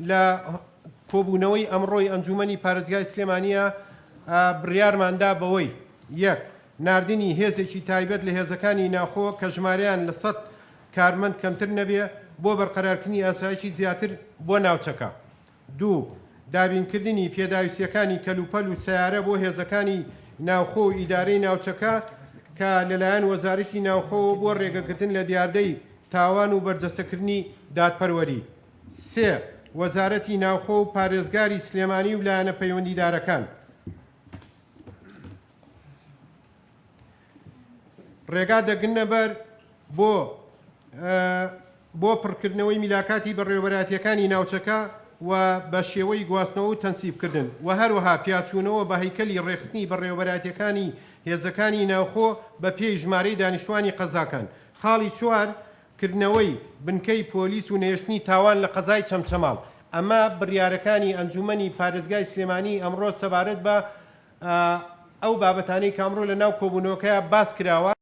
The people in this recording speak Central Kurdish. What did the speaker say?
لە کۆبوونەوەی ئەمڕۆی ئەنجومەنی پارێزگای سلێمانیە بڕیارماندا بەوەی یەک ناردنی هێزێکی تایبەت لە هێزەکانی ناوخۆ کە ژمارەیان لە 100 کارمەند کەمتر نەبێ بۆ بەرقەرارکردنی ئاسایشی زیاتر بۆ ناوچەکە. دوو دابینکردنی پێداویستیەکانی کەلوپەل و سیارە بۆ هێزەکانی ناوخۆ و ئیدارەی ناوچەکە کە لەلایەن وەزارەتی ناوخۆ بۆ ڕێگەکردن لە دیاردەی تاوان و بەرجەستەکردنی دادپەروەری. سێ وەزارەتی ناوخۆ و پارێزگاری سلێمانی و لایەنە پەیوەندیدارەکان ڕێگا دەگرنە بەر بۆ پڕکردنەوەی میلاکاتی بەڕێوەبەراتیەکانی ناوچەکە و بە شێوەی گواستنەوە و تەنسیبکردن و هەروەها پیاچوونەوە بە هەیکەلی ڕێخستنی بەڕێوەبەراتیەکانی هێزەکانی ناوخۆ بە پێی ژمارەی دانیشتوانی قەزاکان. خاڵی چوار کردنەوەی بنکەی پۆلیس و نێشتنی تاوان لە قەزای چەمچەماڵ. ئەمە بڕیارەکانی ئەنجومەنی پارێزگای سلێمانی ئەمڕۆ سەبارەت بە ئەو بابەتانەی کامڕۆ لە ناو کۆبوونەوەکەیە باس کراوە.